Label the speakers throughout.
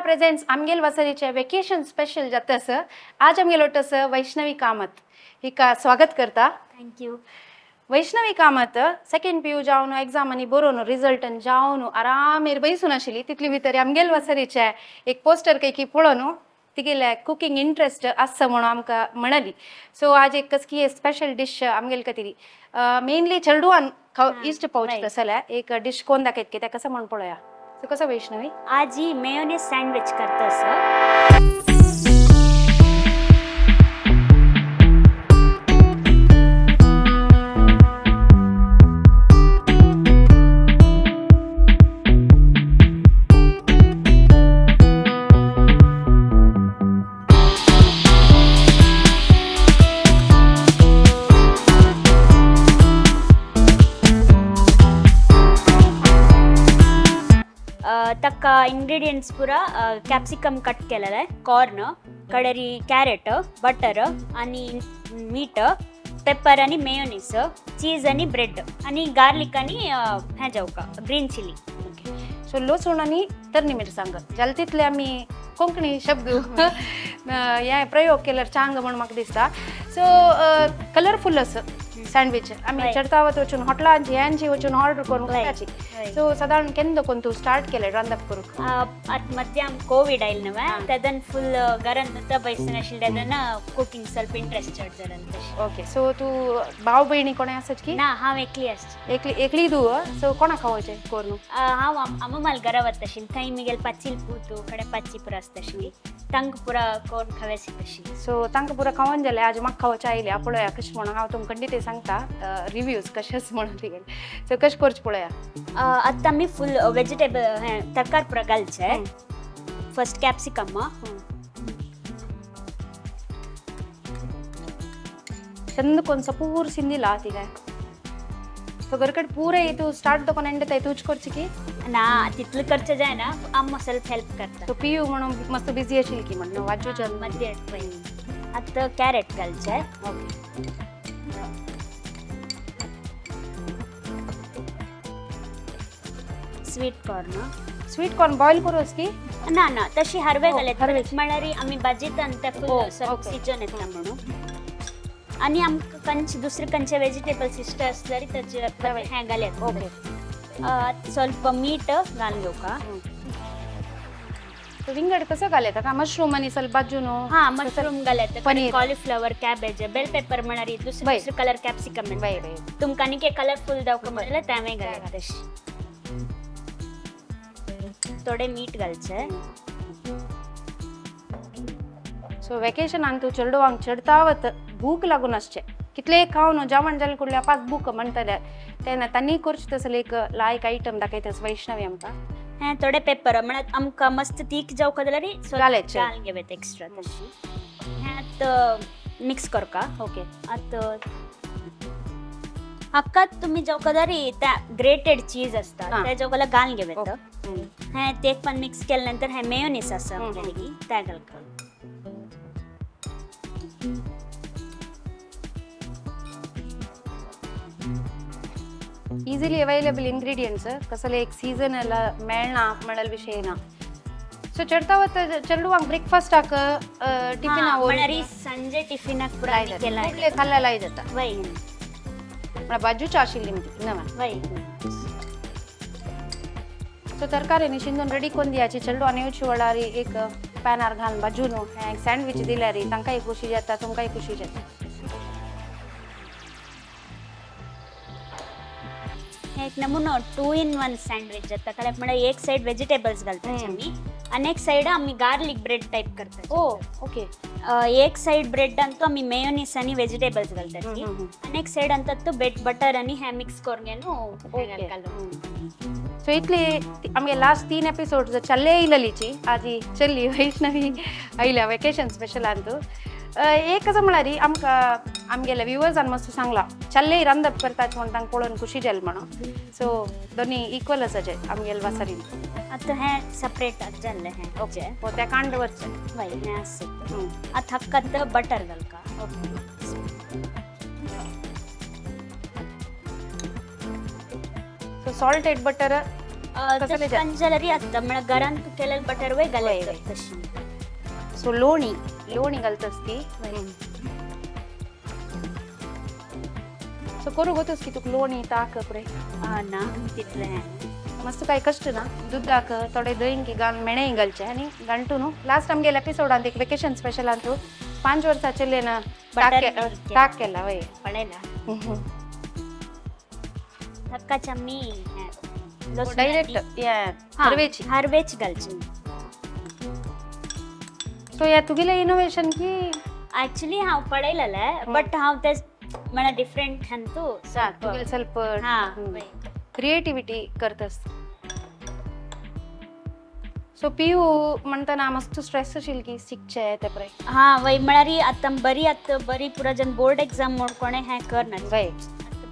Speaker 1: Presents आमगेल वसरीचे vacation special जातस आज आमगेलो टस वैष्णवी कामत हिका स्वागत करता.
Speaker 2: Thank you.
Speaker 1: Vaishnavi Kamat second P U जावन एग्जाम आणि बरोवन रिझल्ट जावन आरामेर बसून आशिल्ली तितली भितर आमगेल वसरीचे एक पोस्टर कैकी पळोवन तिगेले कुकिंग इंटरेस्ट आसा म्हणून आमकां म्हणली. सो आज एक कसकी स्पेशल डिश आमगेल खातीर मेनली चेडवान इश्ट पावच तसल्या एक डिश कोण दाखयत की त्या कसं म्हण पळोवया. सो कसं वैष्णवी
Speaker 2: आज ही मेयोनेज सँडविच करतस. तक्का इंग्रेडियंट्स पुरा कॅप्सिकम कट केलेला आहे, कॉर्न, कडेरी कॅरेट, बटर आणि मीठ, पेपर आणि मेयोनीज, चीज आणि ब्रेड आणि गार्लिक आणि हे जाऊ का ग्रीन चिली.
Speaker 1: सो लसूण आणि तरणी मिरसांग जाल्यार तितले आमी कोंकणी शब्द हे प्रयोग केल्यार चांग म्हणून म्हाका दिसता. सो कलरफुल असं सँडविच आमी चढतावत वचून हॉटेलांची ह्यांची वचून ऑर्डर करून खावपाची. सो साधारण केन्ना कोण तूं स्टार्ट केलें रांदप करूंक?
Speaker 2: आत मध्यान कोविड आयल न्हय तेदन फुल घरान नुता बसून आशिल्ले तेदन कुकिंग ಸ್ವಲ್ಪ इंट्रेस्ट चड जालें तशें.
Speaker 1: ओके. सो तूं भाव भयणी कोणें आसत की?
Speaker 2: ना हांव एकली आसची.
Speaker 1: एकली तूं? सो कोणाक खावचें करून?
Speaker 2: हांव अम्मा घरा वता आशिल्ली थंय मिगेल पाचील पूतू कडेन पाची पुरा आसता आशिल्ली तांकां पुरा कोण खावेसी तशी.
Speaker 1: सो तांकां पुरा खावन जालें आज म्हाका खावचें आयलें पळोवया कशें म्हणून हांव तुमकां खंडीत सांगता रिव्ह्यूज कशेंच म्हणून तिगेल. सो कशें करचें पळोवया.
Speaker 2: आतां आमी फुल वेजिटेबल तरकारी पुरा घालचे. फर्स्ट कॅप्सिकम
Speaker 1: चंद कोण सपूर सिंधीला ती काय तो घरकड पूरे तू स्टार्ट तो कोण एंड ताई तूच करची की
Speaker 2: ना तितलं करचे जाय ना अम्मा सेल्फ हेल्प करता.
Speaker 1: तो पीयू म्हणून मस्त बिझी आशिल की म्हणून वाचूच्या
Speaker 2: मध्ये आता कॅरेट घालचे.
Speaker 1: ओके. स्वीट कॉर्न बॉईल करूस की
Speaker 2: ना ना तशी हरवे घालत म्हळ्यार आमी भाजीत ते फुल सीजन येता म्हणून. आणि आमकां कंच दुसरे खंयचे वेजिटेबल्स इश्ट आसल्यार ताचे हें घालयात. ओके. ಸ್ವಲ್ಪ मीठ घालून घेवका.
Speaker 1: विंगड कसं घालता का मशरूम आणि ಸ್ವಲ್ಪ भाजून?
Speaker 2: हा मशरूम घालता, paneer, cauliflower, cabbage, bell pepper म्हळ्यार दुसरे कलर कॅप्सिकम तुमकां आनी कलरफुल जावका म्हणल्यार तांबे घालता तशी. थोडे मीठ घालचे.
Speaker 1: सो वेकेशनान तू चेडवांक चढतावत भूक लागून आसचे कितले खावन जेवण जालें कुडल्या पास भूक म्हणटले तेन्ना तांणी करचें तसले एक लायक आयटम दाखयतस वैष्णवी आमकां.
Speaker 2: हे थोडे पेपर म्हळ्यार आमकां मस्त तीख जावका जाल्यार
Speaker 1: घालचे
Speaker 2: घालून घेवत एक्स्ट्रा तशी. हे आतां मिक्स करका. ओके. आतां हाका तुमी जावका जाल्यार त्या ग्रेटेड चीज आसता ते जावका जाल्यार घालून घेवत. हे ते पण मिक्स केल्या नंतर हे मेयोनीज आसा आमगेली ते घालका.
Speaker 1: इजिली अवेलेबल इंग्रेडियंट्स कसले एक सीजनल मेळना म्हणल्यार विषय ना. सो चढतावत चेडवांक ब्रेकफास्टाक टिफिनाक
Speaker 2: संजे टिफिनाक पुरा केला
Speaker 1: खाल्ल्या लाई जाता
Speaker 2: वय
Speaker 1: म्हळ्यार बाजूच्या आशिल्ली नवा
Speaker 2: वय.
Speaker 1: सो तरकारी शिंदून रेडी करून दियाची चेडवान येवची वळारी एक पॅनार घालून भाजून एक सँडविच दिल्यार तांकांय खुशी जाता तुमकांय खुशी जाता.
Speaker 2: एक नमुनो 2 in 1 सँडविच जाता कारण म्हळ्यार एक साइड वेजिटेबल्स घालतात आमी आणि एक साइड आमी गार्लिक ब्रेड टाइप करतात.
Speaker 1: ओ ओके.
Speaker 2: एक साइड ब्रेड अंतू आमी मेयोनीज आणि वेजिटेबल्स घालतात आणि एक साइड अंतू बटर आणि हे मिक्स करून घेऊन.
Speaker 1: सो इतली आमगे लास्ट 3 एपिसोड्स चल्ले इललीची आजी चल्ली वैष्णवी आयल्या वेकेशन स्पेशल अंतू एक कसं म्हळ्यार आमकां आमगेल्या व्ह्युअर्सान मस्त सांगला चल्ले रांदप करतात म्हणून तांकां पळोवन खुशी जाली म्हणून. सो दोनी इक्वल आसाचे आमगेल वासारीन.
Speaker 2: आतां हे सेपरेट जाल्ले हे ओके
Speaker 1: हो त्या कांड वरचे
Speaker 2: वय हे आसा. आतां हक्कात बटर घालका. ओके.
Speaker 1: सो सॉल्टेड बटर कसले जा-
Speaker 2: पंजालरी आता मला घरान तू केलेलं बटर वय घालायचं
Speaker 1: वय.
Speaker 2: तशी
Speaker 1: सो लोणी घालतस ती सो करू गोतस की तुक लोणी ताक पुरे
Speaker 2: हा ना तितले
Speaker 1: मस्त काही कष्ट ना दूध दाख थोडे दहीन की गान मेणे घालचे आणि घंटू नु लास्ट आमगेल एपिसोड ಅಂತ वेकेशन स्पेशल ಅಂತೂ 5 ವರ್ಷ ना ताक केला वय
Speaker 2: पळेला धक्का चम्मी
Speaker 1: डायरेक्ट या
Speaker 2: हरवेची घालची
Speaker 1: सो या तुगेले इनोव्हेशन की
Speaker 2: ऍक्च्युली हांव पळयलेले बट हांव ते मला डिफरंट हंतू
Speaker 1: तुगेले ಸ್ವಲ್ಪ
Speaker 2: हा
Speaker 1: क्रिएटिव्हिटी करतस सो पियू म्हणताना मस्त स्ट्रेस असेल की शिकचे ते परे
Speaker 2: हा वय म्हळ्यारी आता बरी पुरा जन बोर्ड एग्जाम मोडकोणे हे करना
Speaker 1: वय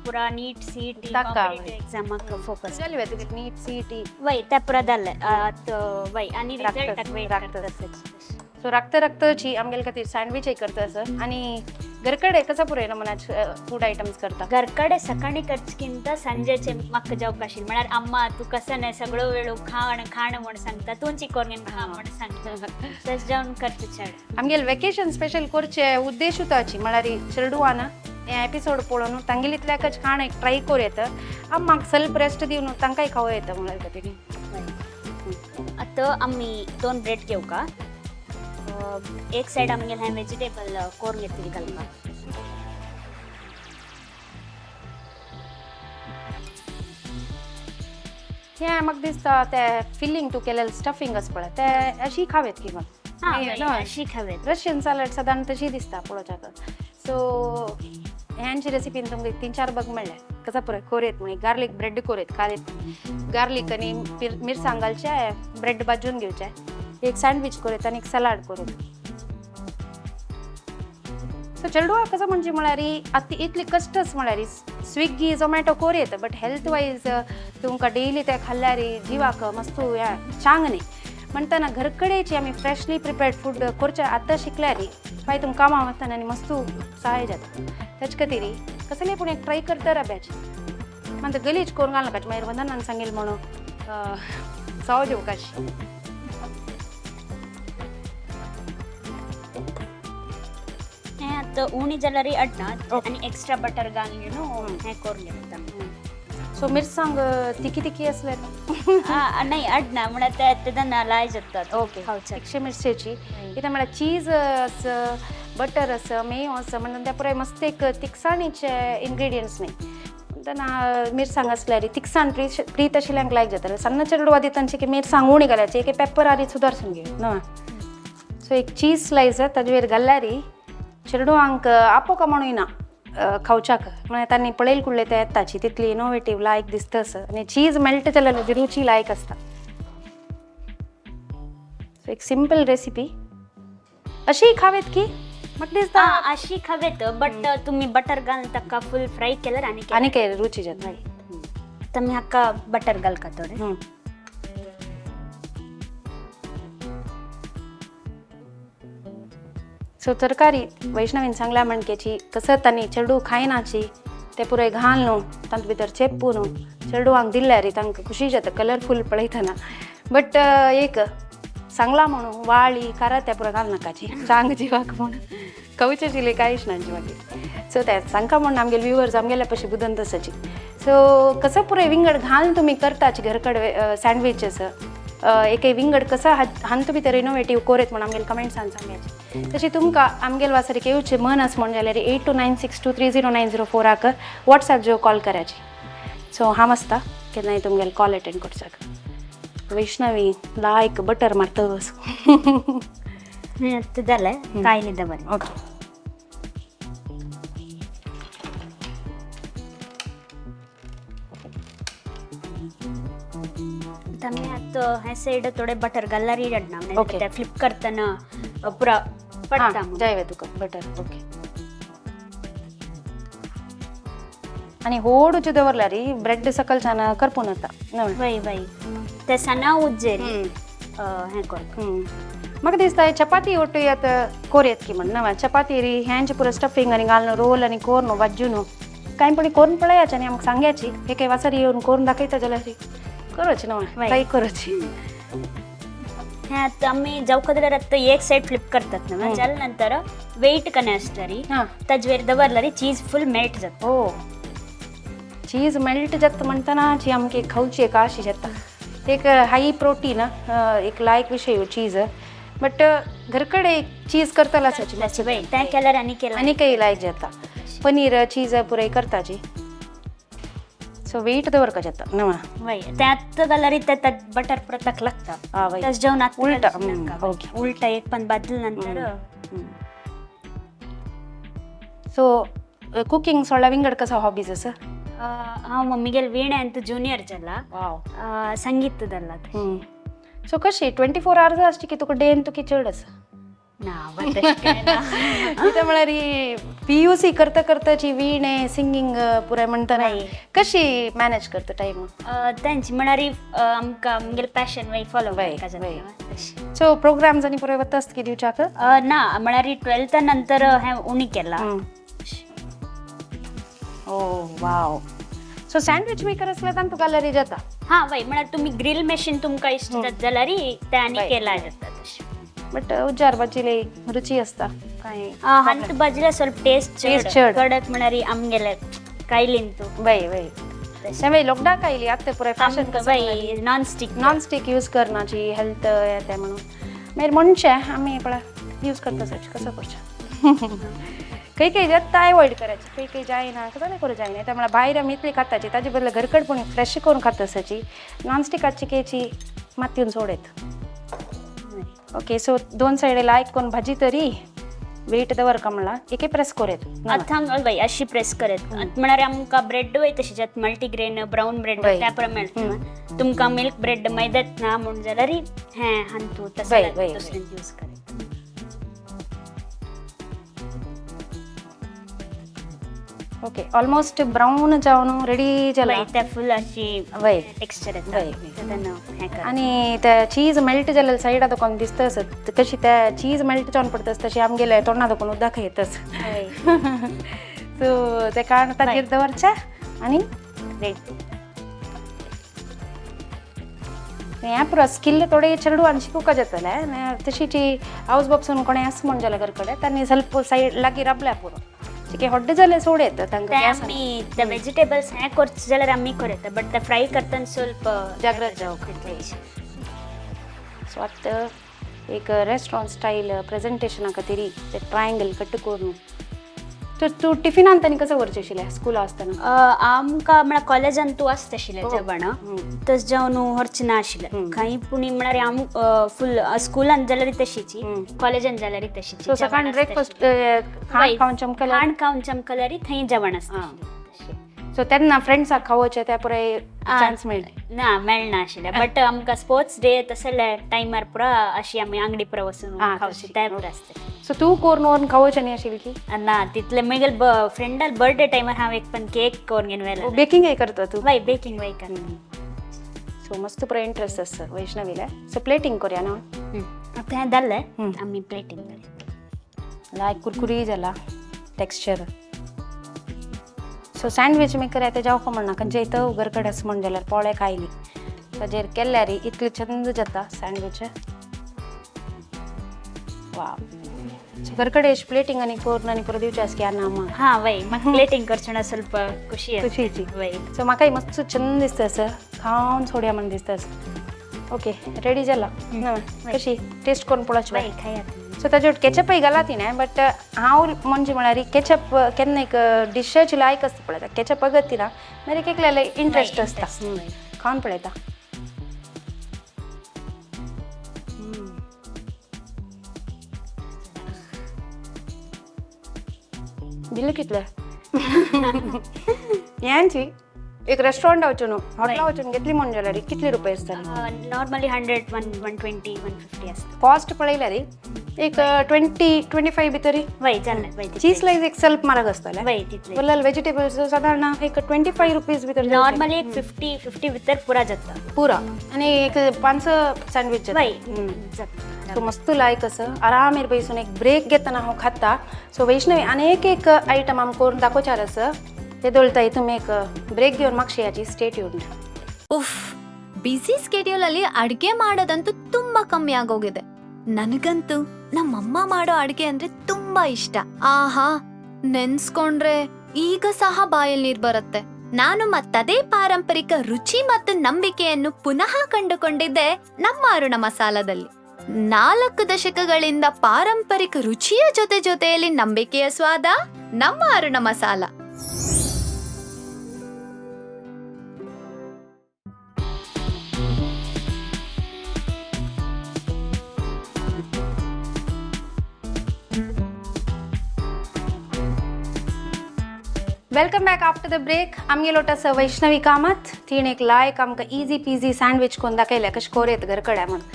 Speaker 2: पुरा नीट सीईटी
Speaker 1: ताका
Speaker 2: एग्जाम फोकस
Speaker 1: जाली तुगे नीट सीईटी
Speaker 2: वय त्या पुरा जाल्ले वय आणि रिझल्ट वेट
Speaker 1: राखतस सो रक्त आमगेल खातीर सँडविच करतस आणि घरकडे कसा पुरे नमूना फूड आयटम्स करता
Speaker 2: घरकडे सकाळी करचकिंत संजेचे म्हाका जावपाक आशिल्लें म्हळ्यार अम्मा तू कसं नाही सगळं वेळ खाण म्हण सांगता तूं चिकोन घेवन खा म्हण सांगता तस जावन करता चड
Speaker 1: आमगेल वेकेशन स्पेशल करचे उद्देश उताची म्हळ्यार चेडवान हे एपिसोड पळोवन तांगेलीतल्याकच खाण एक ट्राय करूं येता अम्माक सेल्फ रेस्ट दिवन तांकांय खावं येता म्हळ्यार खातीर
Speaker 2: आतां आमी 2 ब्रेड घेऊ का एक साइड आमगेल हे वेजिटेबल कोर्न घेतली घालपाक
Speaker 1: हे म्हाका दिसता ते फिलिंग तूं केलेलें स्टफिंग आसा पळय ते अशी खावेत की
Speaker 2: अशी खावेत
Speaker 1: रशियन सॅलड साधारण तशी दिसता पळोवच्याक सो ह्यांची रेसिपीन तुमकां 3-4 बघ मेळ्ळे कसा पुरे कोरेत म्हणे गार्लिक ब्रेड कोरेत खालेत गार्लिक आनी मिरसांग घालचे ब्रेड भाजून घेवचे एक सँडविच कोरेत आनी एक सलाड कोरेत सो चेडवा कसं म्हणजे म्हळ्यार आतां इतली कष्टच म्हळ्यार स्विगी झोमॅटो कोरेत बट हेल्थ वायज तुमकां डेली ते खाल्ल्यार जिवाक मस्त चांग न्ही म्हणटाना घरकडेची आमी फ्रेशली प्रिपेर्ड फूड करचे आतां शिकल्यार मागीर तुमकां कामां वतना आनी मस्त सहाय जाता तेच खातीर कसलें पूण एक ट्राय करता राब्याच म्हणटा गलीज करून घालनाकाच मागीर वंदनान सांगेल म्हणून सव जेवकाशी
Speaker 2: हे आतां उणी जाल्यार अडना आनी एक्स्ट्रा बटर घालून हे करून घेता
Speaker 1: सो मिरसांग तिखी असले
Speaker 2: नाही अडना म्हळ्यार तेन्ना लाय जातात
Speaker 1: ओके
Speaker 2: खावचे
Speaker 1: 100 मिरचेची इथे म्हळ्यार चीज बटर आसा मेयो आसा म्हणून त्या पुराय मस्त एक तिखसाणीचे इंग्रेडियंट्स न्ही तेन्ना मिरसांग आसल्यार तिखसाण प्रीत आशिल्ल्यांक लायक जाता सन्न चेडवा दितांची की मिरसांग उणी घालायची एक पेपर आनी सुदारसून घेऊ न्हू सो एक चीज स्लायस ताजे वयर घाल्यार चेडवांक आपोवका म्हणून ना खावच्याक म्हळ्यार तांणी पळयल कुडले ते येताची तितली इनोवेटीव लायक दिसता आनी चीज मेल्ट जाल्यार ती रुची लायक आसता सो एक सिंपल रेसिपी अशी खावेत की म्हाका दिसता
Speaker 2: अशी खावेत बट तुम्ही बटर घालून ताका फुल फ्राय केल्यार
Speaker 1: आनी काय रुची जाता
Speaker 2: तुम्ही हाका बटर घाल का थोडे
Speaker 1: सो तरकारी वैष्णवीन सांगल्या म्हणकेची कसं तांणी चेडू खायनाची ते पुरे घाल न्हू तांचे भितर चेप्पू न्हू चेडवांक दिल्यार तांकां खुशी जाता कलरफूल पळयतना बट एक सांगला म्हणून वाळी कारा त्या पुरा घाल नाकाची चांग जिवाक म्हणून कवचे चिले कांयच ना जिवाकी सो ते सांगता म्हणून आमगेले व्ह्युअर्स आमगेल्या पशी बुदन तसाची सो कसं पुरे विंगड घालून तुमी करताची घरकडे सँडविचेस एक विंगड कसा हांतू भितर इनोवेटीव कोरेत म्हणून आमगेले कमेंट्सान सांगायचे तशी तुमकां आमगेले वासरी येवचे मन आस म्हण जाल्यार 8296230904 व्हॉट्सॲप जो कॉल करायची सो हांव आसता केन्नाय तुमगेले कॉल अटेंड करचाक वैष्णवी लायक बटर मारतस
Speaker 2: जालें कायली दवर
Speaker 1: ओके
Speaker 2: तुम्ही आता हे साइड थोडे बटर घालल्यार रडना
Speaker 1: Okay.
Speaker 2: ते फ्लिप करतना पुरा पडटा
Speaker 1: जाय तुका बटर ओके आणि होडूचे दवरल्यार ब्रेड सकलच्यान करपून येता
Speaker 2: वय वय ते सना उज्जेरी हे कर
Speaker 1: म्हाका दिसता चपाती ಒಟ್ಟು येत कोरेत की म्हण ना चपाती री ह्यांचे पुरो स्टफिंग आनी घालून रोल आनी कोर्न भाजून कांय पण कोर्न पळयाचे आनी आमकां सांगयाची एक वासरी येवन कोर्न दाखयता जाल्यार करूची ना
Speaker 2: वय.
Speaker 1: ट्राय करूची
Speaker 2: ह्यात आम्ही जावकदर एक ಸೈಡ್ ಫ್ಲಿಪ್ करतात ना जाल नंतर वेट कने असतरी
Speaker 1: हा
Speaker 2: तजवेर दवरलरी चीज फुल मेल्ट जात
Speaker 1: हो चीज मेल्ट जात म्हणताना जी आमके खाऊची एक अशी जाता एक हाई प्रोटीन एक लायक विषय चीज बट घरकडे चीज करताला
Speaker 2: त्याची वय त्या केल्यार आणि केला
Speaker 1: आणि काही लायक जाता पनीर चीज पुराई करताची सो वेट दवर का जाता नवा
Speaker 2: वय त्यात गलरी त्यात बटर प्रतक लागता
Speaker 1: हा वय
Speaker 2: त्याच जेवणात
Speaker 1: उलटा
Speaker 2: ओके उलटा एक पण बदल नंतर
Speaker 1: सो कुकिंग सोडला विंगड कसा हॉबीज असं
Speaker 2: हांव मम्मीगेल वीणे ಅಂತ जूनियर जाला
Speaker 1: वाव
Speaker 2: संगीतದಲ್ಲ
Speaker 1: सो कशी 24 hours असते की तुका डे तुकी चड असं तिथं म्हळ्यार PUC करता करताची वीणे सिंगिंग पुराय म्हणताना कशी मॅनेज करता टाइम
Speaker 2: त्यांची म्हणारी आमकां आमगेल पॅशन वय फॉलो
Speaker 1: सो प्रोग्राम्स आणि पुराय वता की दिवचाक
Speaker 2: ना म्हणारी 12th नंतर हे उणी केला
Speaker 1: ओ वाव सो सँडविच मेकर असला तर तुका गॅलरी जाता
Speaker 2: हा वय म्हळ्यार तुम्ही ग्रिल मशीन तुमकां इष्ट जाल्यार त्यानी केला जाता
Speaker 1: बट उज्जार बाजीले रुची असता काय
Speaker 2: हंत बाजीला ಸ್ವಲ್ಪ ಟೇಸ್ಟ್
Speaker 1: चड
Speaker 2: कडक म्हणारी आमगेले कायलिंतू
Speaker 1: वय वय त्यामुळे लोकडा कायली आता पुराय फॅशन
Speaker 2: वय नॉन स्टिक
Speaker 1: यूज करण्याची हेल्थ येते म्हणून मेरे म्हणचे आम्ही पळा यूज करता कसं करच्या काही जास्त अवॉइड करायची काही जायना कसं नाही करू जायना त्यामुळे बाहेर आम्ही इतली खाताची ताजे बदल घरकड पण फ्रेश करून खात असायची नॉनस्टिकाची केची मातयेन सोडेत ओके सो दोन साइडेला ऐकून भाजी तरी वेट दवर का म्हणला एके प्रेस करेत
Speaker 2: अथांग बाई अशी प्रेस करत म्हणारे आमकां ब्रेड वय तशी जात मल्टीग्रेन ब्राऊन ब्रेड त्या प्रमाणे तुमकां मिल्क ब्रेड मैद्यात ना म्हणून जाल्यार हे हंतू तसं यूज करत
Speaker 1: ओके ऑलमोस्ट ब्राऊन जाऊन रेडी झाला
Speaker 2: त्या फुल अशी
Speaker 1: वय
Speaker 2: टेक्स्चर
Speaker 1: आणि त्या चीज मेल्ट झालेलं साईड आता कोण दिसतस कशी त्या चीज मेल्ट जाऊन पडतस तशी आमगेल्या तोंडात कोण उद्दाख येतच सो ते कारण ताजेर दवरच्या आणि ह्या पुरा स्किल थोडे चेडू आणि शिकूका जातले तशीची हाऊस बॉक्सून कोणी असं म्हण जाल्या घरकडे त्यांनी ಸ್ವಲ್ಪ साईड लागी रबल्या पुरो ठीक आहे हॉट झाले सोडेत
Speaker 2: आम्ही त्या व्हेजिटेबल्स हे करच जाल्यार आम्ही करत बट त्या फ्राय करतना ಸ್ವಲ್ಪ
Speaker 1: जागृत जाऊ सो आता एक रेस्टॉरंट स्टाईल प्रेझेंटेशन खातीर ते ट्रायंगल कट करून तर तू टिफिन आणताना कसं वरचेशिले स्कूल असताना
Speaker 2: आमकां म्हळ्यार कॉलेजान तूं आसता आशिल्लें जेवण तस जेवण व्हरचें ना आशिल्लें खंय पुणी म्हळ्यार आम फुल स्कुलान जाल्यार तशीची कॉलेजान जाल्यार तशीची
Speaker 1: सो सकाळी ब्रेकफास्ट खाण
Speaker 2: खावन चमकल्यार थंय जेवण आसता
Speaker 1: सो तेन्ना फ्रेंड्साक खावचे त्या पुराय चान्स मेळटा
Speaker 2: ना मेळना आशिल्लें बट आमकां स्पोर्ट्स डे तसले टायमार पुरा अशी आमी अंगडी पुरा वचून खावची त्या पुरा आसता
Speaker 1: सो तू कोरून व्हरून खावचे न्ही आशिल्ली की
Speaker 2: ना तितले म्हगेल फ्रेंडाल बर्थडे टायमार हांव एक पण केक करून घेवन व्हेला
Speaker 1: बेकिंगय करता तू
Speaker 2: वय बेकिंग वय कर
Speaker 1: सो मस्त पुरा इंट्रस्ट आसा वैष्णवीला सो प्लेटिंग करूया ना
Speaker 2: आता हें जालें आमी प्लेटिंग करूया
Speaker 1: लायक कुरकुरी जाला टेक्स्चर सो सँडविच मेकर आहे ते जावं म्हणना खंयचे इथं घरकडे असं म्हण जाल्यार पोळे खायली ताजेर केल्यार इतलें चंद जाता सँडविच वा घरकडे प्लेटिंग आनी करून आनी पुरो दिवचे आस की ना
Speaker 2: हा वय म्हाका प्लेटिंग करचें ಸ್ವಲ್ಪ ಖುಷಿ
Speaker 1: खुशीची
Speaker 2: वय
Speaker 1: सो म्हाकाय मस्त चंद दिसता असं खावन सोडया म्हण दिसता ओके रेडी जाला कशी टेस्ट करून पळोवची
Speaker 2: वय खाया
Speaker 1: सो ताजे केचपय घाला ती ना बट हांव म्हणजे म्हळ्यार केचप केन्ना एक डिशाची लायक आसता पळयता केचप अगत ना मागीर केकलेले इंट्रस्ट आसता खावन पळयता बिल कितले यांची एक रेस्टॉरंट वचून हॉटेला वचून घेतली म्हण जाल्यार कितले रुपये आसता
Speaker 2: नॉर्मली 100 120 150 आसता
Speaker 1: कॉस्ट पळयल्यार एक 20-25 भितरी
Speaker 2: वय जालें वय
Speaker 1: चीज स्लाइस एक ಸ್ವಲ್ಪ म्हारग आसतले
Speaker 2: वय तितले
Speaker 1: बोलाल व्हेजिटेबल्स साधारण एक 25 रुपीज भितर
Speaker 2: नॉर्मली एक 50 भितर पुरा जाता
Speaker 1: पुरा आणि एक 5 सँडविच
Speaker 2: वय
Speaker 1: सो मस्त लायक असं आरामेर बैसून एक ब्रेक घेताना हांव खाता सो वैष्णवी आनीक एक आयटम आमकां करून दाखोवचार आसा ते दोळताय तुमी एक ब्रेक घेवन म्हाका शेयाची स्टे ट्यून्ड
Speaker 2: उफ
Speaker 3: ಬಿಸಿ ಸ್ಕೆಡ್ಯೂಲ್ ಅಲ್ಲಿ ಅಡ್ಗೆ ಮಾಡೋದಂತೂ ತುಂಬಾ ಕಮ್ಮಿ ಆಗೋಗಿದೆ. ನನಗಂತೂ ನಮ್ಮಮ್ಮ ಮಾಡೋ ಅಡ್ಗೆ ಅಂದ್ರೆ ತುಂಬಾ ಇಷ್ಟ. ಆಹಾ, ನೆನ್ಸ್ಕೊಂಡ್ರೆ ಈಗ ಸಹ ಬಾಯಲ್ಲಿ ನೀರ್ ಬರುತ್ತೆ. ನಾನು ಮತ್ತದೇ ಪಾರಂಪರಿಕ ರುಚಿ ಮತ್ತು ನಂಬಿಕೆಯನ್ನು ಪುನಃ ಕಂಡುಕೊಂಡಿದ್ದೆ ನಮ್ಮ ಅರುಣ ಮಸಾಲದಲ್ಲಿ. 4 ದಶಕಗಳಿಂದ ಪಾರಂಪರಿಕ ರುಚಿಯ ಜೊತೆಯಲ್ಲಿ ನಂಬಿಕೆಯ ಸ್ವಾದ ನಮ್ಮ Aruna Masala.
Speaker 1: Welcome back after the break. आमगे लोटस वैष्णवी कामत तीन एक लायक आमकां इजी पीजी सँडविच करून दाखयल्या कशें कोरेत घरकड्या म्हणून.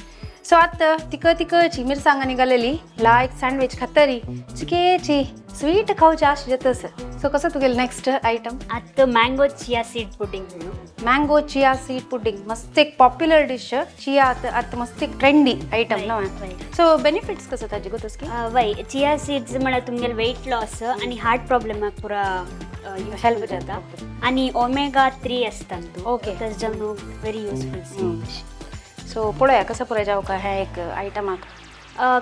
Speaker 1: सो आतां तिखची मिरसांगां निघालेली लायक सँडविच खातरी चिकेची स्वीट खावची आश जातस. सो कसं तुगेलें नेक्स्ट आयटम?
Speaker 2: आता mango chia seed pudding.
Speaker 1: Mango chia seed pudding मस्त एक पॉप्युलर डिश. चिया आता मस्त एक ट्रेंडी आयटम ना. सो बेनिफिट्स कसं ताजे गोतस की?
Speaker 2: वय चिया सीड्स म्हणल्यार तुमगेले वेट लॉस आणि हार्ट प्रॉब्लेमाक पुरा हेल्प जाता. आणि ओमेगा 3 असता
Speaker 1: ओके,
Speaker 2: त्याच्या व्हेरी युजफुल.
Speaker 1: सो पळोवया कसं पुराय जावं का ह्या एक आयटमाक.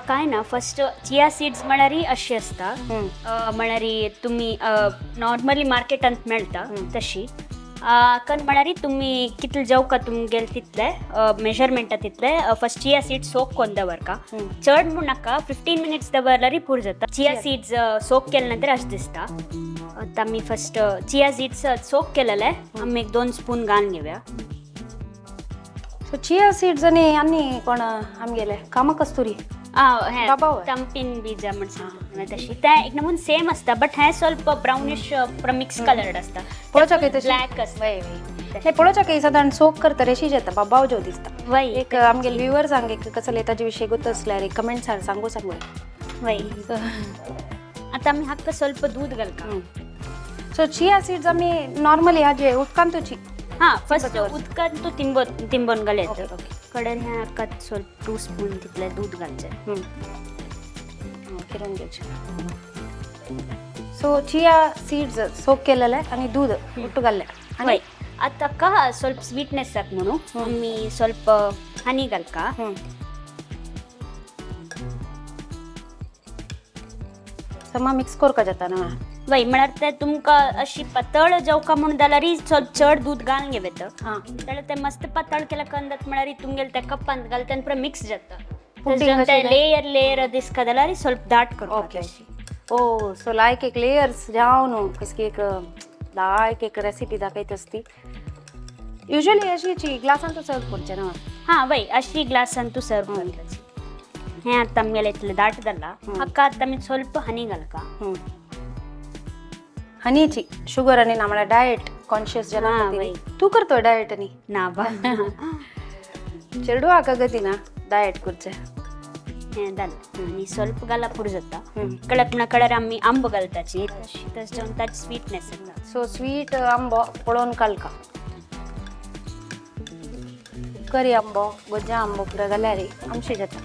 Speaker 2: काय ना, फर्स्ट चिया सीड्स म्हळ्यार अशी असता, म्हळ्यार तुम्ही नॉर्मली मार्केटांत मेळटा तशी. कन म्हळ्यार तुम्ही कितले जेवका तुमगेले तितले मेजरमेंटा तितले फर्स्ट चिया सीड्स सोक करून दवरका. चड म्हूण नाका, 15 मिनिट्स दवरल्यार पुरो जाता. चिया सीड्स सोक केले नंतर अशें दिसता. आता आमी फर्स्ट चिया सीड्स सोक केलेले आमी 2 स्पून घालून घेवया.
Speaker 1: सो चिया सीड्स आणि कोण आमगेले कामा कस्तुरी
Speaker 2: ತಂಪಿನ ಬೀಜ म्हणटा तशी ते एक नमून सेम असता, बट हे ಸ್ವಲ್ಪ ब्राउनिश मिक्स कलर्ड असता.
Speaker 1: पळोवच्या काही
Speaker 2: ब्लॅक असता.
Speaker 1: नाही पळोवच्या काही साधारण सोक करता रेशी जाता बाबाव जो दिसता.
Speaker 2: वय
Speaker 1: एक आमगेले व्ह्युअर सांग एक कसं ताजे विषयी ಗೊತ್ತು असल्यार कमेंट सांगू
Speaker 2: वय. आता आमी हाका ಸ್ವಲ್ಪ दूध घालका.
Speaker 1: सो चिया सीड्स आमी नॉर्मली हाजे उदकांतूची
Speaker 2: फर्स्ट उदकांत तिंबोन घालयता. कडेन हे हाका ಸ್ವಲ್ಪ 2 स्पून तितले दूध घालचे.
Speaker 1: किरण घ्यायचे. सो चिया सीड्स सोक केलेले आणि दूध उट्टू घालले.
Speaker 2: वय आता का ಸ್ವಲ್ಪ ಸ್ವೀಟ್ನೆಸ್ ಆಕ್ म्हणू आमी ಸ್ವಲ್ಪ हनी घालका.
Speaker 1: समा मिक्स करका जाता ना.
Speaker 2: वय म्हळ्यार ते तुमकां अशी पातळ जेवका म्हणून जाल्यार ಸ್ವಲ್ಪ चड दूध घालून घेवेता. जाल्यार ते मस्त पातळ केला कंदत म्हळ्यार तुमगेले त्या कपांत घालता पुरा मिक्स जाता. लेयर दिसका जाल्यार ಸ್ವಲ್ಪ दाट करता.
Speaker 1: ओके. ओ सो लायक एक लेयर्स जावन कसकी एक लायक एक रेसिपी दाखयत असती. युजली अशीची ग्लासांत सर्व करचे ना.
Speaker 2: वय अशी ग्लासांत सर्व करता. हे आता आमगेले इतले दाट जाला. हाका आता आमी ಸ್ವಲ್ಪ हनी घालका.
Speaker 1: हनीची शुगर आणि ना मला डाएट कॉन्शियस जन तू करतोय डाएट आणि
Speaker 2: ना बा
Speaker 1: चेडू आका गती ना डाएट करचे.
Speaker 2: हे जालें आनी ಸ್ವಲ್ಪ घाला पुरो जाता. कडक म्हणा कडेर आमी आंबो घालताची तशें जावन ताची स्वीटनेस येता.
Speaker 1: सो स्वीट आंबो पळोवन कालका. करी आंबो गोज्जा आंबो पुरा घाल्यार आमशी जाता.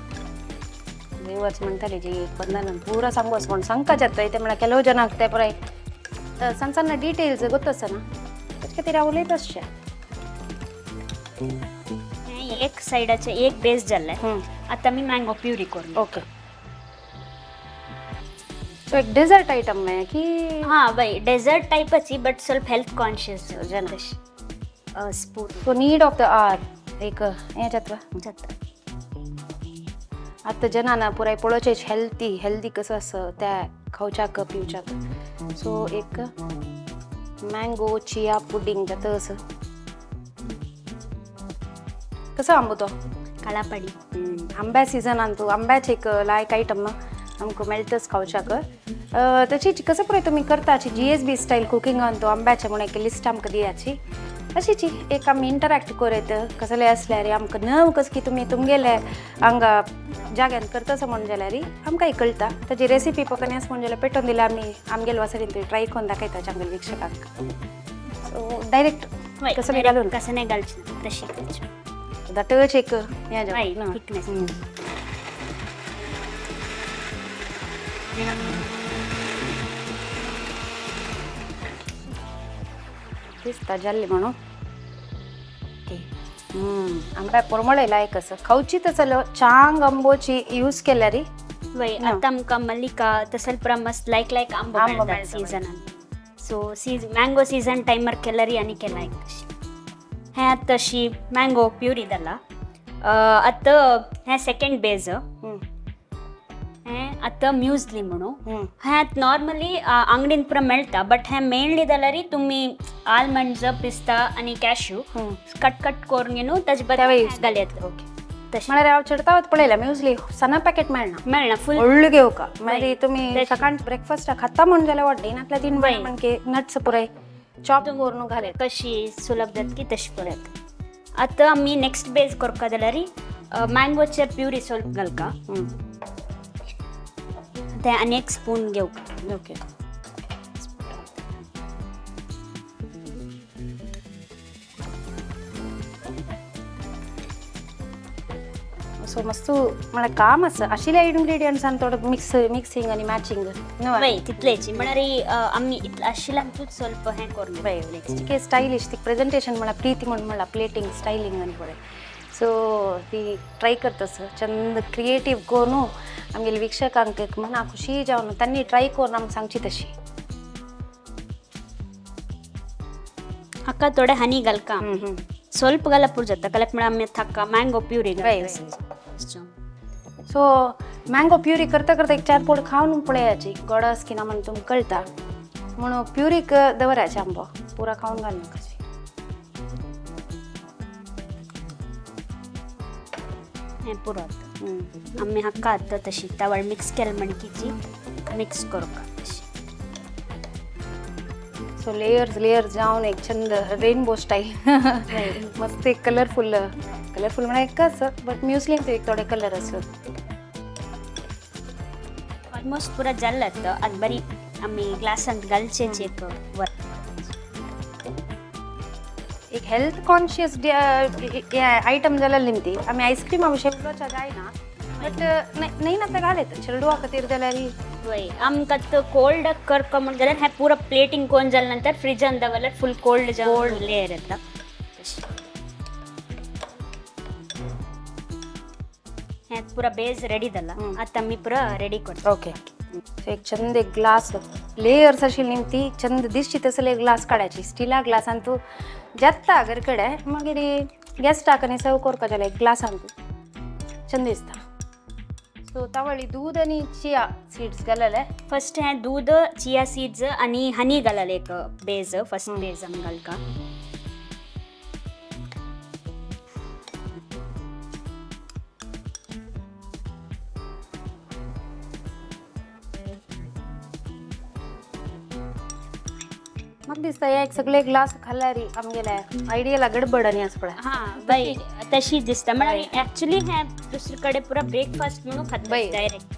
Speaker 1: व्ह्युअर्स म्हणटाली जी बंधन पुरा सांगोस म्हण सांगका जाता. ते म्हणा ಕೆಲವು जनाक ते पुराय सಣ್ಣ ಸಣ್ಣ ಡೀಟೇಲ್ಸ್ ಗೊತ್ತಸನ ಅದಕ್ಕೆ ती उलयत अशें.
Speaker 2: एक सायडाचे एक बेस जाल्ले. आता आमी मँगो प्युरी करून.
Speaker 1: ओके. सो एक डेझर्ट आयटम आहे की?
Speaker 2: वय डेझर्ट टायपाची बट ಸ್ವಲ್ಪ हेल्थ कॉन्शियस जन spoon.
Speaker 1: So need of the hour एक हें जाता. आता जनाना पुराय पळोवचें हेल्दी कसं असं त्या खावच्याक पिवच्याक. सो एक मँगो चिया पुडिंग जाता असं. कसं आंबो तो
Speaker 2: काळापडी
Speaker 1: आंब्या सिजनान तू आंब्याचे एक लायक आयटम आमकां मेळटाच खावच्याक. त्याची कसं पळय तुमी करताची GSB स्टायल कुकिंगान तो आंब्याचे म्हणून एक लिस्ट आमकां दियाची. अशीची एक आमी इंटरॅक्ट करत कसले असल्यार आमकां नव कसं की तुमी तुमगेले हांगा जाग्यान करतास म्हण जाल्यार आमकांय कळटा. ताची रेसिपी पळोवन म्हण जाल्यार पेटोवन दिल्यार आमी आमगेले वसरीन तुवें ट्राय करून दाखयताचे आमगेले विक्षकांक. सो डायरेक्ट कसले घालून
Speaker 2: कसं नाही घालची तशी करची.
Speaker 1: दाटच एक हें
Speaker 2: थिकनेस.
Speaker 1: दिसता जाल्ली म्हणून. ओके आमकां परमळे लायक आसा खावची तसलो चांग आंबोची यूज केल्या री
Speaker 2: वय आता आमकां मल्लिका तसल पुरा मस्त लायक आंबो
Speaker 1: आंबो
Speaker 2: मेळटा
Speaker 1: मेळटा.
Speaker 2: सिजनान सो मँगो सीजन टायमार केल्यारी आनी लायक तशी हें आतां तशी मँगो प्युरी जाला आतां हें सेकेंड बेज हें आतां म्युजली म्हणून हें नॉर्मली अंगडीन पुरा मेळटा बट हें मेनली जाल्यार तुमी आलमंड्स पिस्ता आनी कॅश्यू कट करून न्हू ताजे बद्दल घाल येता तशें
Speaker 1: म्हळ्यार हांव चडता पळयला म्युजली सना पॅकेट मेळना
Speaker 2: फूल
Speaker 1: व्हडलो घेवका मागीर तुमी सकाळ ब्रेकफास्ट खाता म्हण जाल्यार व्हडली नातल्यार तीन
Speaker 2: वय.
Speaker 1: म्हणजे नट्स पुराय चॉप करून घाले
Speaker 2: कशी सुलभ जाता की तशी पळयत आतां आमी नेक्स्ट बेज करता जाल्यार मँगोचे प्युरी ಸ್ವಲ್ಪ घालका ते आनी एक स्पून घेवका
Speaker 1: ओके सो मस्त म्हळ्यार काम आसा आशिल्ल्या इन्ग्रेडियंट्सान थोडं मिक्सिंग आनी मॅचिंग
Speaker 2: वय तितलेची म्हळ्यार आमी आशिल्ल्यातूच ಸ್ವಲ್ಪ हें करून
Speaker 1: वय नेक्स्ट स्टायलिश ती प्रेजेंटेशन म्हळ्यार प्रीती म्हणून प्लेटिंग स्टायलिंग आनी पळय सो ती ट्राय करतस चंद क्रिएटीव करून आमगेले वीक्षकांक मना खुशी जावन तांणी ट्राय करून आमकां सांगची तशी
Speaker 2: हाका थोडे हनी घालका ಸ್ವಲ್ಪ घाला पुरो जाता कलक म्हळ्यार आमी थाका mango puree
Speaker 1: so mango puree करता करता एक 4 पोड खावन पळयाची गोडास की ना म्हणून तुमकां कळटा म्हणून प्युरीक दवराचे आंबो पुरा खावन घालून नाकाची
Speaker 2: हें पुरो आमी हाका आतां तशी तावळ मिक्स केल्या म्हणकीची मिक्स करूका तशी
Speaker 1: सो लेयर्स जावन एक छंद रेनबो स्टाईल मस्त एक कलरफुल म्हळ्यार एक आसा बट म्युस्लीन एक थोडे कलर आसत
Speaker 2: ऑलमोस्ट पुरा जाल्लो आतां आतां बरी आमी ग्लासांत घालचेच एक वर
Speaker 1: एक हेल्थ कॉन्शियस आयटम जाल्यार लिमती आमी आयस्क्रीमा विशयी उलोवचा जायना बट नाही ना ते घालयता चेडवा खातीर जाल्यार
Speaker 2: वय आमकां आतां कोल्ड करता म्हण जाल्यार हें पुरो प्लेटींग कोन्न जाल्या नंतर फ्रिजान दवरल्यार फूल कोल्ड जावन लेयर येता हें पुरा बेज रेडी जाला आतां आमी पुरा रेडी करता
Speaker 1: ओके सो एक चंद एक ग्लास लेयर्स आशिल्ली ती चंद दिसची तसले ग्लास काडची स्टिला ग्लासान तूं जेत्ता घरा कडेन मागीर गॅस्टाक आनी सर्व करता जाल्यार एक ग्लासान तूं चंद दिसता सो तावळी दूध आनी चिया सीड्स घालले
Speaker 2: फर्स्ट हें दूध चिया सीड्स आनी हनी घालले एक बेज फर्स्ट बेज आमी घालका
Speaker 1: म्हाका दिसता एक सगळे ग्लास खाल्ल्यार आमगेले आयडियला गडबड आनी आसा पळय
Speaker 2: हां वय तशी दिसता म्हळ्यार एक्चुली हें दुसरे कडेन पुरा ब्रेकफास्ट म्हणून खाता डायरेक्ट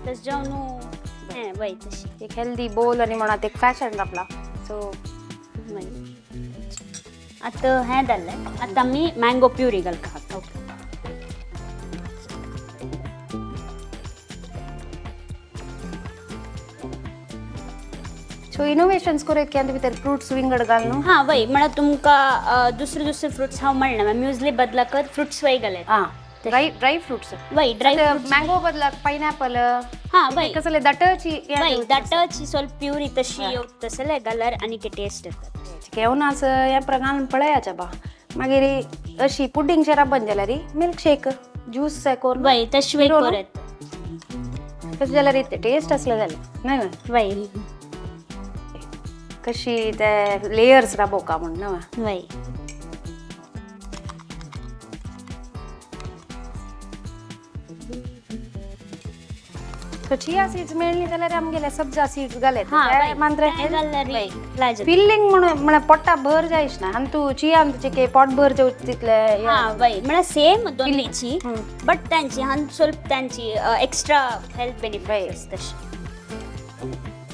Speaker 2: तशें जावन हें वय तशी
Speaker 1: एक हेल्दी बोल आनी म्हणत एक फॅशन जापला सो
Speaker 2: वय आतां हें जाल्लें आतां आमी मँगो प्युरी घालता ओके
Speaker 1: सो इनोवेशन्स करूं केन्ना भितर फ्रुट्स विंगड घालून
Speaker 2: हां वय म्हळ्यार तुमकां दुसरे फ्रुट्स हांव म्हणना म्युजली बदलाक फ्रुट्स वय घाले
Speaker 1: हां ड्राय फ्रुट्स
Speaker 2: वय ड्राय
Speaker 1: मँगो बदलाक पायनॅपल
Speaker 2: हां वय
Speaker 1: कसले दटची
Speaker 2: वय दटची ಸ್ವಲ್ಪ प्युरी तशी तसले घाल्यार आनी टेस्ट येता
Speaker 1: घेवनास हें प्रमाण पळयाच्या बा मागीर अशी पुडिंगचे राबन जाल्यार मिल्क शेक ज्यूस करून
Speaker 2: वय तशी वय करत
Speaker 1: तशें जाल्यार टेस्ट आसले जाल्यार न्हय
Speaker 2: वय
Speaker 1: कशी ते लेयर्स राबोवका म्हण न्हय
Speaker 2: वय
Speaker 1: सो चिया सीड्स मेळ्ळी जाल्यार आमगेले सब्जा सीड्स घाले
Speaker 2: हां
Speaker 1: मात्र
Speaker 2: घाल्यार
Speaker 1: फिल्लिंग म्हणून म्हळ्यार पोटा भर जायच ना आनी तूं चियान तुजे के पोट भर जेव तितले
Speaker 2: हां वय म्हळ्यार सेम दोनीची बट तांची हांव ಸ್ವಲ್ಪ तांची एक्स्ट्रा हेल्थ बेनिफिट्स तशी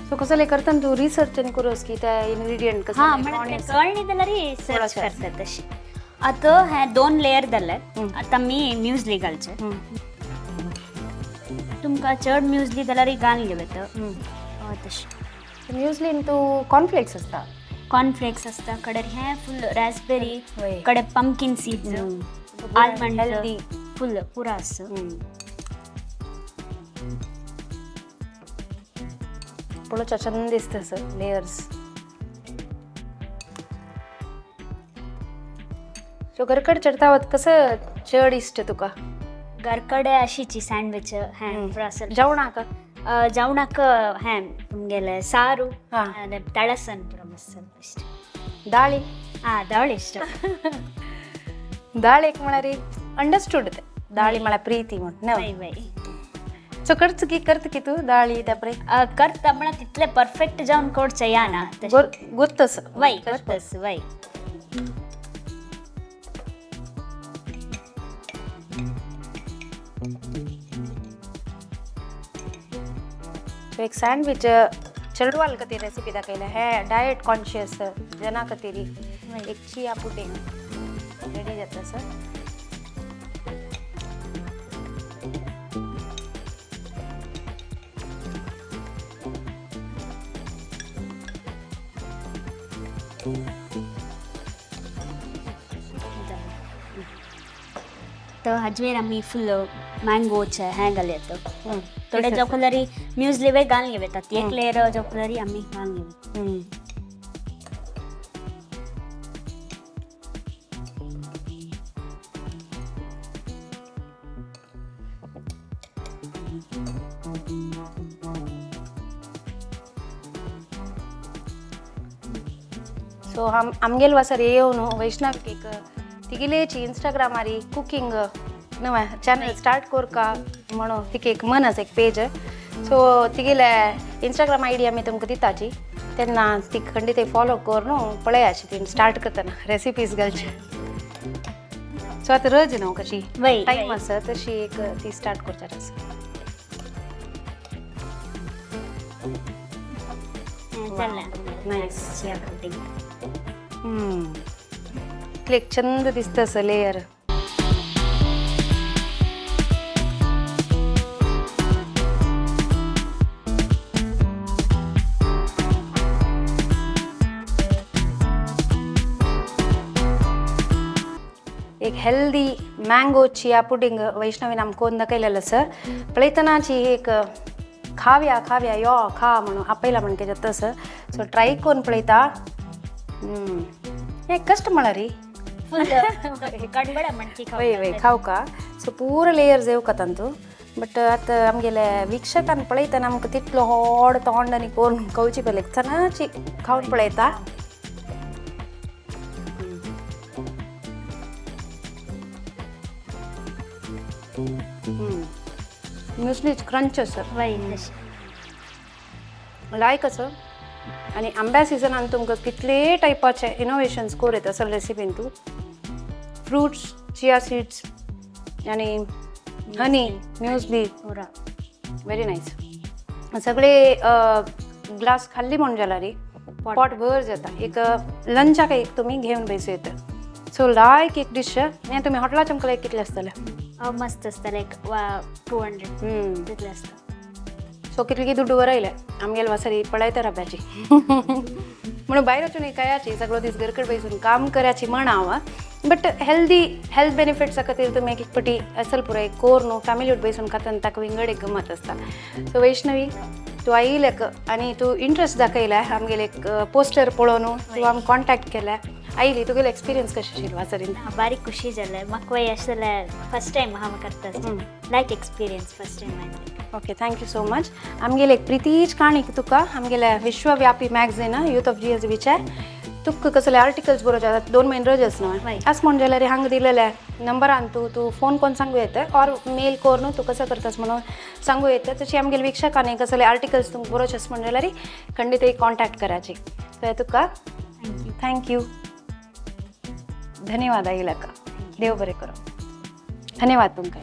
Speaker 1: सो कसले करता तूं रिसर्च आनी करूस की ते इन्ग्रेडियंट कसले
Speaker 2: हां म्हळ्यार कळ्ळी जाल्यार सर्च करता तशी आतां हें 2 लेयर जाले आतां आमी म्युजली घालचे तुमकां चड म्युजली जाल्यार घालून घेवं येता तशी
Speaker 1: म्युजलीन तूं कॉर्नफ्लेक्स आसता
Speaker 2: कॉर्नफ्लेक्स असता कडर हे फुल रॅसबेरी
Speaker 1: वय.
Speaker 2: कडे पंपकिन सीड्स आलमंड
Speaker 1: हेल्दी
Speaker 2: फुल पुरा असं
Speaker 1: पळोवच्या चंद दिसता सर लेयर्स. सो घरकड चढतावत कसं चड इष्ट तुका
Speaker 2: घरकडे अशीची सँडविच हॅम फ्रासल
Speaker 1: जेवणाक
Speaker 2: जेवणाक हॅम तुमगेले सारू
Speaker 1: ಹಾ.
Speaker 2: ತಳಸನ್ ಪುರ ಮಸಾಲ ಇಷ್ಟ
Speaker 1: दाळी
Speaker 2: ದಾಳಿ ಇಷ್ಟ
Speaker 1: दाळ एक म्हळ्यार अंडरस्टूड दाळी म्हळ्यार प्रीती म्हण
Speaker 2: ವೈ ವೈ
Speaker 1: सो करत की तू दाळी त्यापरे
Speaker 2: करता म्हणा तितले परफेक्ट जाऊन कोडचं या ना
Speaker 1: गुर्तस
Speaker 2: वय करतस वय
Speaker 1: सो एक सँडविच चढवाल का ती रेसिपी दाखयला हे डायट कॉन्शियस जना खातीर एक चिया पुडिंग रेडी जाता सर.
Speaker 2: तर अजमेर आम्ही फुल मँगोचे हे घालयत थोडे जॉकलरी म्युजली वे घालून घेतात एक लेयर जॉकलरी आम्ही घालून घेतात.
Speaker 1: सो आमगेल वासरी येवन वैष्णव एक तिगेलेची इंस्टाग्रामारी कुकिंग नवा चॅनल स्टार्ट कोर का म्हणून तिके एक मनस एक पेज सो तिगेले इंस्टाग्राम आय डी आमी तुमकां दिताची तेन्ना ती खंडीत फॉलो कर न्हू पळयाची ती स्टार्ट करतना रेसिपीज घालचे. सो आतां रज न्हू कशी
Speaker 2: वय
Speaker 1: टायम आसा तशी एक ती स्टार्ट करता आसा. नायस एक चंद दिसता असं लेयर. एक हेल्दी मँगो चिया पुडिंग वैष्णवीन आमकोन दाखयलेलं सर पळयतनाची एक खाव्या खाव्या यो खा म्हणून आपयला म्हण तेच्या तसं सो ट्राय करून पळयता. हे कष्ट म्हळ्यार री
Speaker 2: कडबड म्हणची
Speaker 1: वय वय खाव का सो पूर लेयर्स येऊ का तांतू बट आतां आमगेले विक्षकान पळयतना आमकां तितलो व्हड तोंड आनी करून कवची पयले चनाची खावन पळयता. म्युस्लीच क्रंच असं
Speaker 2: वय
Speaker 1: लायक असं आणि आंब्या सिजनान तुमकां कितले टायपाचे इनोवेशन्स कोर येता असल रेसिपीन तू फ्रुट्स चिया सीड्स आणि हनी म्युस्ली
Speaker 2: पुरा
Speaker 1: व्हेरी नायस सगळे ग्लास खाल्ली म्हण जाल्यार रे पॉट भर जाता एक लंचाक एक तुमी घेवन बसू येता. सो लायक एक डिश हे तुमी हॉटेलाच्या आमकां लायक कितले आसतले
Speaker 2: मस्त असतं लाईक 200 तितले असतं.
Speaker 1: सो कितली दुड्डू वरायले आमगेल वासरी पळयता राब्याची म्हणून भायर वचून कायाची सगळो दीस घरकड बसून काम करायची म्हणावा बट हेल्थ बेनिफिट्सा खातीर तुमी एक पटी असल पुरो एक कोर न्हू फॅमिलीट बसून खातना ताका विंगड एक गमत आसता. सो वैष्णवी तू आयिल्लेक आनी तू इंट्रस्ट दाखयला आमगेले एक पोस्टर पळोवन तू आमकां कॉन्टॅक्ट केल्या आयली तुगेलो एक्सपिरियन्स कशें आशिल्लो वासरीन
Speaker 2: बारीक खुशी जालें म्हाका वय अशें जाल्यार फर्स्ट टायम हांव करता like experience first time.
Speaker 1: Okay thank you so much. आमगेले एक प्रितीच काणीक तुका आमगेल्या विश्वव्यापी मॅगझीन यूथ ऑफ GSBचे तुका कसले आर्टिकल्स बरोवचे 2 महिने रजस न्हू आस म्हण जाल्यार हांगा दिलेल्या नंबरान तू फोन करून सांगू येता ऑर मेल कर न्हू तू कसं करतास म्हणून सांगू येता तशी आमगेले विक्षकांनी कसले आर्टिकल्स तुमकां बरोवचे आस म्हण जाल्यार खंडीत एक कॉन्टॅक्ट करायची. सो तुका थँक्यू धन्यवाद आयिल्ल्याक देव बरें करूं. धन्यवाद तुमकां.